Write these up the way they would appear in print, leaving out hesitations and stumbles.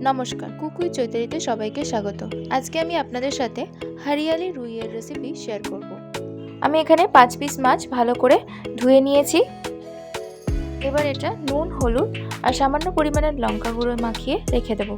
নমস্কার, কুকুই চৈতালিতে সবাইকে স্বাগত। আজকে আমি আপনাদের সাথে হরিয়ালি রুইয়ের রেসিপি শেয়ার করব। আমি এখানে 5 পিস মাছ ভালো করে ধুয়ে নিয়েছি। এবার এটা নুন, হলুদ আর সামান্য পরিমাণে লঙ্কা গুঁড়ো মাখিয়ে রেখে দেব।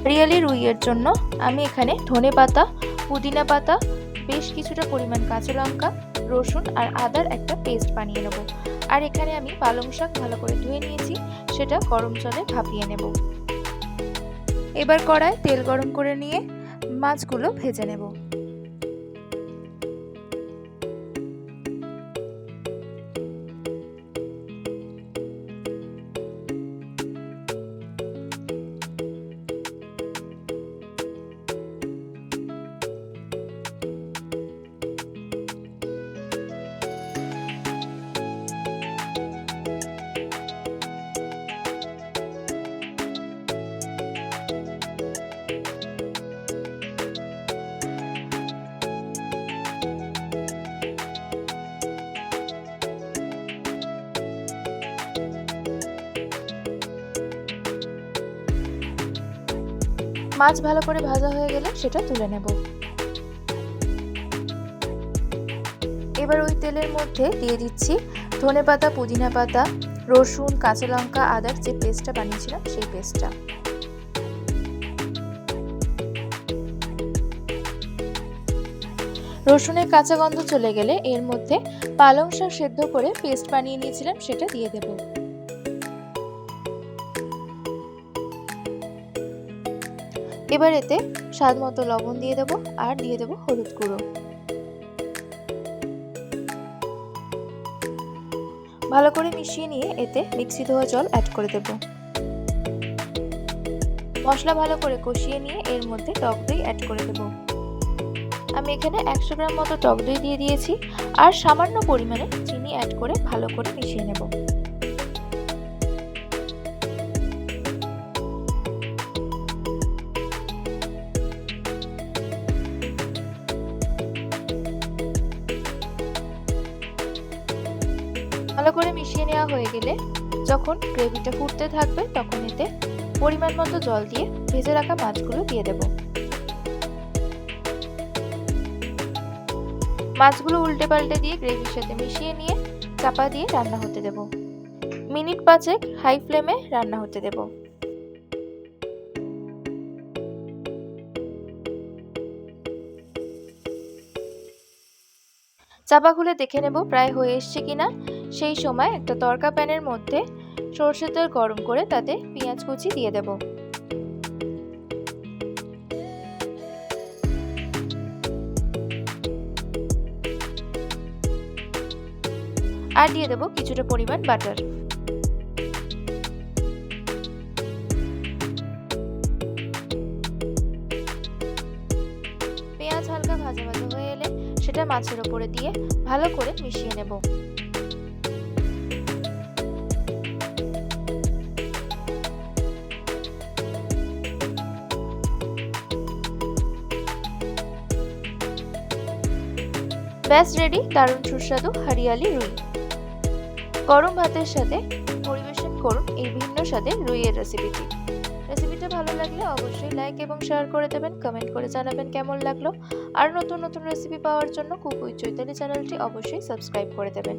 হরিয়ালি রুইয়ের জন্য আমি এখানে ধনে পাতা, পুদিনা পাতা, বেশ কিছুটা পরিমাণ কাঁচা লঙ্কা, রসুন আর আদার একটা পেস্ট বানিয়ে নেব। আর এখানে আমি পালং শাক ভালো করে ধুয়ে নিয়েছি, সেটা গরম জলে ভাপিয়ে নেব। এবার কড়ায় তেল গরম করে নিয়ে মাছগুলো ভেজে নেব। মাছ ভালো করে ভাজা হয়ে গেলে সেটা তুলে নেব। এবার ওই তেলের মধ্যে দিয়ে দিচ্ছি ধনে পাতা, পুদিনা পাতা, রসুন, কাঁচা লঙ্কা, আদার যে পেস্টটা বানিয়েছিলাম সেই পেস্টটা। রসুনের কাঁচা গন্ধ চলে গেলে এর মধ্যে পালং শাক সেদ্ধ করে পেস্ট বানিয়ে নিয়েছিলাম সেটা দিয়ে দেব। এবার এতে স্বাদ মতো লবণ দিয়ে দেবো আর দিয়ে দেবো হলুদ গুঁড়ো। ভালো করে মিশিয়ে নিয়ে এতে মিক্সি ধোয়া জল অ্যাড করে দেব। মশলা ভালো করে কষিয়ে নিয়ে এর মধ্যে টক দই অ্যাড করে দেব। আমি এখানে 100 গ্রাম মতো টক দই দিয়ে দিয়েছি আর সামান্য পরিমাণে চিনি অ্যাড করে ভালো করে মিশিয়ে নেব। ভালো করে মিশিয়ে নেওয়া হয়ে গেলে যখন গ্রেভিটা ফুটতে থাকবে তখন এতে পরিমাণ মতো জল দিয়ে ভেজে রাখা মাছগুলো দিয়ে দেব। মাছগুলো উল্টে পাল্টে দিয়ে গ্রেভির সাথে মিশিয়ে নিয়ে চাপা দিয়ে রান্না হতে দেব। মিনিট 5 হাই ফ্লেমে রান্না হতে দেব। চাপা খুলে দেখে নেব প্রায় হয়ে এসছে কিনা। সেই সময় একটা তড়কা প্যানের মধ্যে সরষের তেল গরম করে তাতে পেঁয়াজ কুচি দিয়ে দেব। আর দিয়ে দেব কিছুটা পরিমাণ বাটার। পেঁয়াজ হালকা ভাজা ভাজা হয়ে এলে সেটা মাছের উপরে দিয়ে ভালো করে মিশিয়ে নেব। ব্যাস রেডি দারুণ সুস্বাদু হরিয়ালি রুই। গরম ভাতের সাথে পরিবেশন করুন এই ভিন্ন স্বাদের রুইয়ের রেসিপিটি। রেসিপিটা ভালো লাগলে অবশ্যই লাইক এবং শেয়ার করে দেবেন, কমেন্ট করে জানাবেন কেমন লাগলো। আর নতুন নতুন রেসিপি পাওয়ার জন্য কুকুই চৈতালি চ্যানেলটি অবশ্যই সাবস্ক্রাইব করে দেবেন।